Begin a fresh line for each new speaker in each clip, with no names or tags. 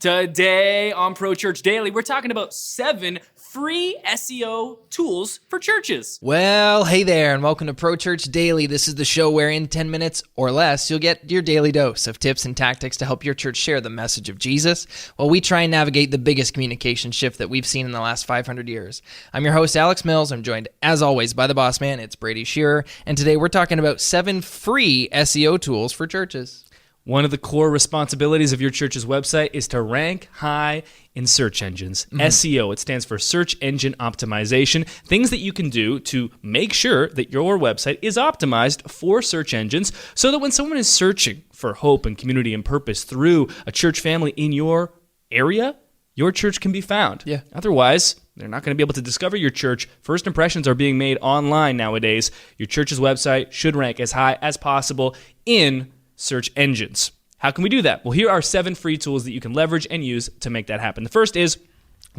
Today on Pro Church Daily, we're talking about 7 free SEO tools for churches.
Well, hey there, and welcome to Pro Church Daily. This is the show where in 10 minutes or less, you'll get your daily dose of tips and tactics to help your church share the message of Jesus while we try and navigate the biggest communication shift that we've seen in the last 500 years. I'm your host, Alex Mills. I'm joined, as always, by the boss man. It's Brady Shearer, and today we're talking about 7 free SEO tools for churches.
One of the core responsibilities of your church's website is to rank high in search engines. SEO, it stands for Search Engine Optimization. Things that you can do to make sure that your website is optimized for search engines so that when someone is searching for hope and community and purpose through a church family in your area, your church can be found.
Yeah.
Otherwise, they're not going to be able to discover your church. First impressions are being made online nowadays. Your church's website should rank as high as possible in search engines. How can we do that? Well, here are 7 free tools that you can leverage and use to make that happen. The first is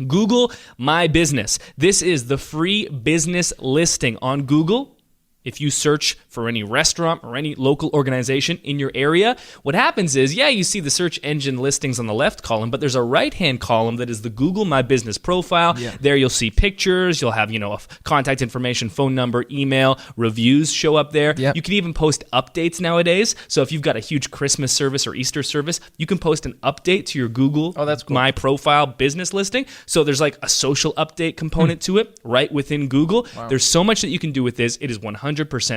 Google My Business. This is the free business listing on Google. If you search for any restaurant or any local organization in your area, what happens is, you see the search engine listings on the left column, but there's a right-hand column that is the Google My Business profile.
Yeah.
There you'll see pictures, you'll have, contact information, phone number, email, reviews show up there.
Yep.
You can even post updates nowadays. So if you've got a huge Christmas service or Easter service, you can post an update to your Google
that's cool.
My Profile business listing. So there's like a social update component to it right within Google.
Wow.
There's so much that you can do with this. It is 100%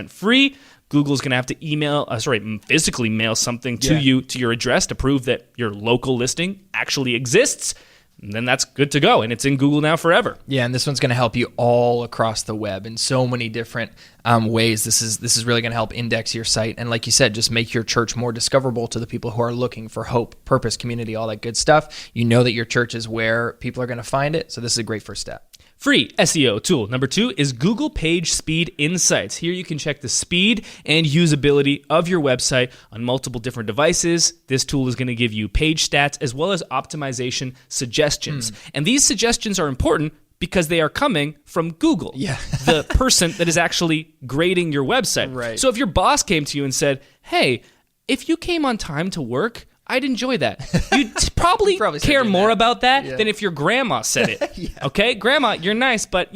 free. Google's going to have to physically mail something to you, to your address to prove that your local listing actually exists. And then that's good to go. And it's in Google now forever.
Yeah, and this one's going to help you all across the web in so many different ways. This is really going to help index your site. And like you said, just make your church more discoverable to the people who are looking for hope, purpose, community, all that good stuff. You know that your church is where people are going to find it. So this is a great first step.
Free SEO tool. Number 2 is Google Page Speed Insights. Here you can check the speed and usability of your website on multiple different devices. This tool is going to give you page stats as well as optimization suggestions. And these suggestions are important because they are coming from Google, the person that is actually grading your website.
Right.
So if your boss came to you and said, hey, if you came on time to work, I'd enjoy that. You'd probably care more about that than if your grandma said it. Okay? Grandma, you're nice, but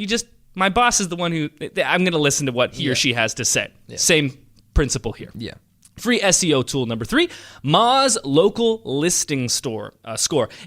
my boss is the one who, I'm going to listen to what he or she has to say. Same principle here.
Yeah.
Free SEO tool number 3, Moz Local Listing Score.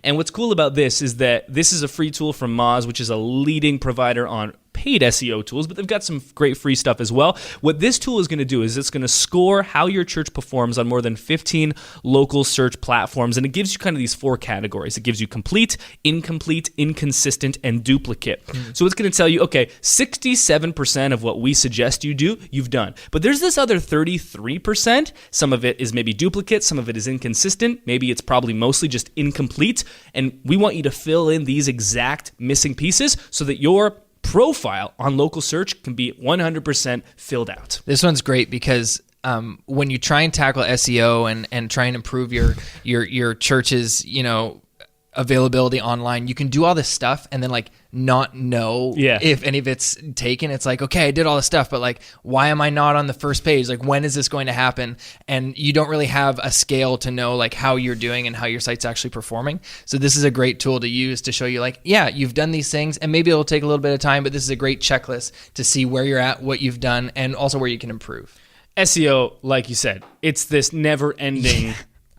And what's cool about this is that this is a free tool from Moz, which is a leading provider on paid SEO tools, but they've got some great free stuff as well. What this tool is going to do is it's going to score how your church performs on more than 15 local search platforms, and it gives you kind of these 4 categories. It gives you complete, incomplete, inconsistent, and duplicate. So it's going to tell you, okay, 67% of what we suggest you do, you've done. But there's this other 33%. Some of it is maybe duplicate, some of it is inconsistent, maybe it's probably mostly just incomplete, and we want you to fill in these exact missing pieces so that your profile on local search can be 100% filled out.
This one's great because when you try and tackle SEO and try and improve your church's availability online, you can do all this stuff and then not know if any of it's taken. It's like, okay, I did all this stuff, but why am I not on the first page? When is this going to happen? And you don't really have a scale to know how you're doing and how your site's actually performing. So this is a great tool to use to show you you've done these things and maybe it'll take a little bit of time, but this is a great checklist to see where you're at, what you've done, and also where you can improve.
SEO, like you said, it's this never-ending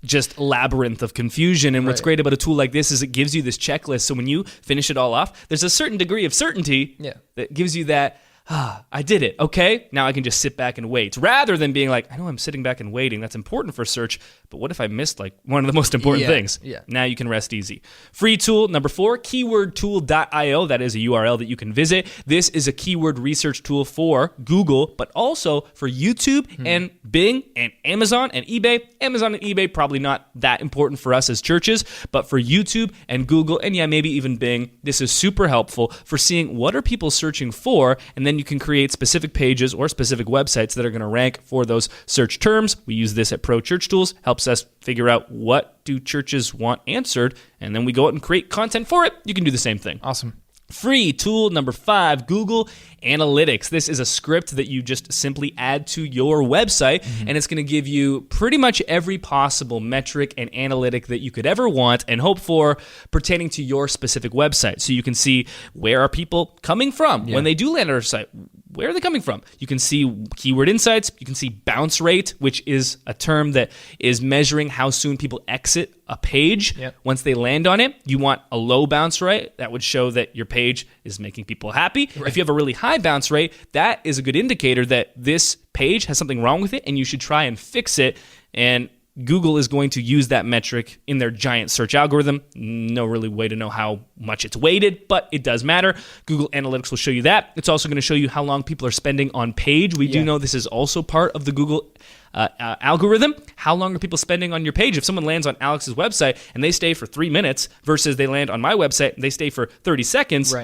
just labyrinth of confusion. And what's great about a tool like this is it gives you this checklist. So when you finish it all off, there's a certain degree of certainty that gives you that, I did it. Okay, now I can just sit back and wait. Rather than being I know I'm sitting back and waiting. That's important for search, but what if I missed one of the most important things?
Yeah.
Now you can rest easy. Free tool number 4, keywordtool.io. That is a URL that you can visit. This is a keyword research tool for Google, but also for YouTube and Bing and Amazon and eBay. Amazon and eBay, probably not that important for us as churches, but for YouTube and Google, and maybe even Bing, this is super helpful for seeing what are people searching for, and then you can create specific pages or specific websites that are going to rank for those search terms. We use this at Pro Church Tools, helps us figure out what do churches want answered, and then we go out and create content for it. You can do the same thing.
Awesome.
Free tool number 5, Google Analytics. This is a script that you just simply add to your website, and it's going to give you pretty much every possible metric and analytic that you could ever want and hope for pertaining to your specific website. So you can see, where are people coming from when they do land on our site? Where are they coming from? You can see keyword insights. You can see bounce rate, which is a term that is measuring how soon people exit a page once they land on it. You want a low bounce rate. That would show that your page is making people happy. Right. If you have a really high bounce rate, that is a good indicator that this page has something wrong with it and you should try and fix it. And Google is going to use that metric in their giant search algorithm. No really way to know how much it's weighted, but it does matter. Google Analytics will show you that. It's also going to show you how long people are spending on page. We do know this is also part of the Google algorithm. How long are people spending on your page? If someone lands on Alex's website and they stay for 3 minutes versus they land on my website and they stay for 30 seconds,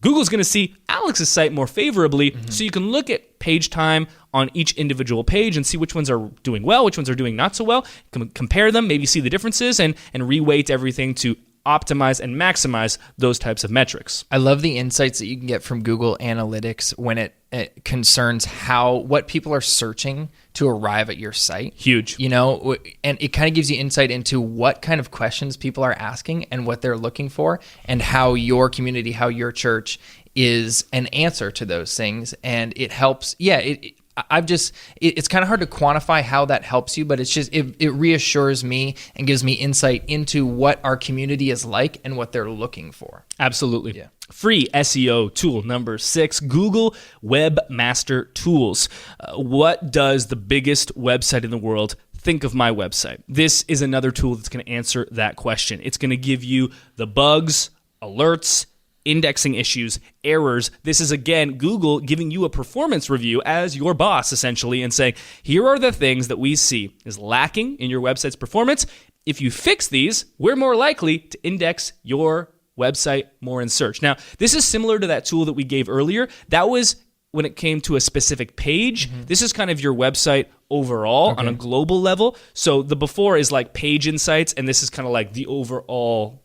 Google's going to see Alex's site more favorably, so you can look at page time on each individual page and see which ones are doing well, which ones are doing not so well, compare them, maybe see the differences, and reweight everything to optimize and maximize those types of metrics.
I love the insights that you can get from Google Analytics when it concerns what people are searching to arrive at your site.
Huge.
And it kind of gives you insight into what kind of questions people are asking and what they're looking for, and how your community, how your church is an answer to those things. And it helps. It's kind of hard to quantify how that helps you, but it reassures me and gives me insight into what our community is like and what they're looking for.
Absolutely. Yeah. Free SEO tool number 6, Google Webmaster Tools. What does the biggest website in the world think of my website? This is another tool that's going to answer that question. It's going to give you the bugs, alerts, indexing issues, errors. This is, again, Google giving you a performance review as your boss, essentially, and saying, here are the things that we see is lacking in your website's performance. If you fix these, we're more likely to index your website more in search. Now, this is similar to that tool that we gave earlier. That was when it came to a specific page. This is kind of your website overall on a global level. So the before is like page insights, and this is kind of like the overall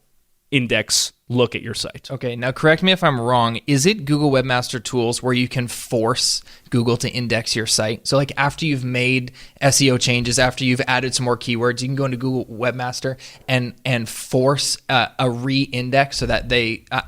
index look at your site.
Okay, now correct me if I'm wrong. Is it Google Webmaster Tools where you can force Google to index your site? So like after you've made SEO changes, after you've added some more keywords, you can go into Google Webmaster and force a re-index so that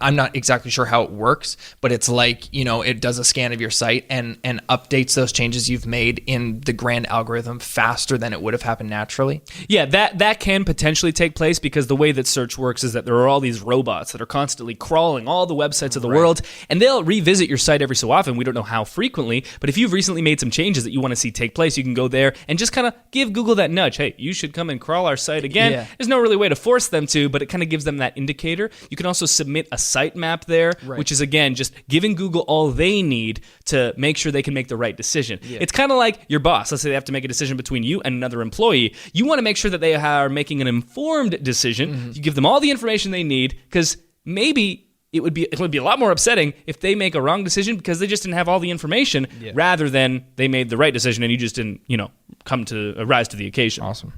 I'm not exactly sure how it works, but it's like, it does a scan of your site and updates those changes you've made in the grand algorithm faster than it would have happened naturally.
Yeah, that can potentially take place, because the way that search works is that there are all these robots that are constantly crawling all the websites of the world, and they'll revisit your site every so often. We don't know how frequently, but if you've recently made some changes that you want to see take place, you can go there and just kind of give Google that nudge. Hey, you should come and crawl our site again. Yeah. There's no really way to force them to, but it kind of gives them that indicator. You can also submit a sitemap there, which is, again, just giving Google all they need to make sure they can make the right decision. Yeah. It's kind of like your boss. Let's say they have to make a decision between you and another employee. You want to make sure that they are making an informed decision. You give them all the information they need, because maybe it would be a lot more upsetting if they make a wrong decision because they just didn't have all the information, rather than they made the right decision and you just didn't, rise to the occasion.
Awesome.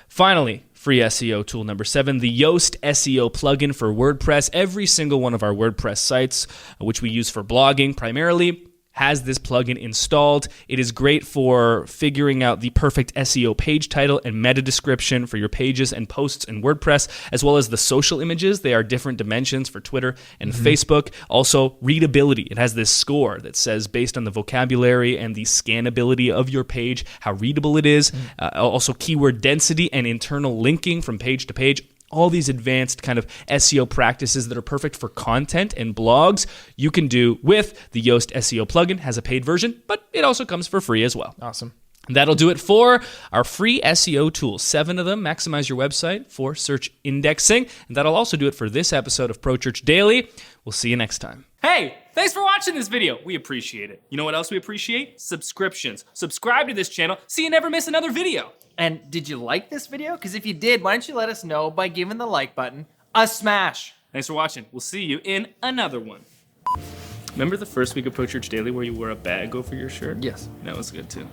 Finally, free SEO tool number 7, the Yoast SEO plugin for WordPress. Every single one of our WordPress sites, which we use for blogging primarily, has this plugin installed. It is great for figuring out the perfect SEO page title and meta description for your pages and posts in WordPress, as well as the social images. They are different dimensions for Twitter and Facebook. Also, readability. It has this score that says, based on the vocabulary and the scannability of your page, how readable it is. Also, keyword density and internal linking from page to page. All these advanced kind of SEO practices that are perfect for content and blogs you can do with the Yoast SEO plugin. Has a paid version, but it also comes for free as well.
Awesome.
That'll do it for our free SEO tools. 7 of them maximize your website for search indexing. And that'll also do it for this episode of Pro Church Daily. We'll see you next time. Hey, thanks for watching this video. We appreciate it. You know what else we appreciate? Subscriptions. Subscribe to this channel so you never miss another video.
And did you like this video? Because if you did, why don't you let us know by giving the like button a smash.
Thanks for watching. We'll see you in another one. Remember the first week of Pro Church Daily where you wore a bag over your shirt?
Yes.
That was good too.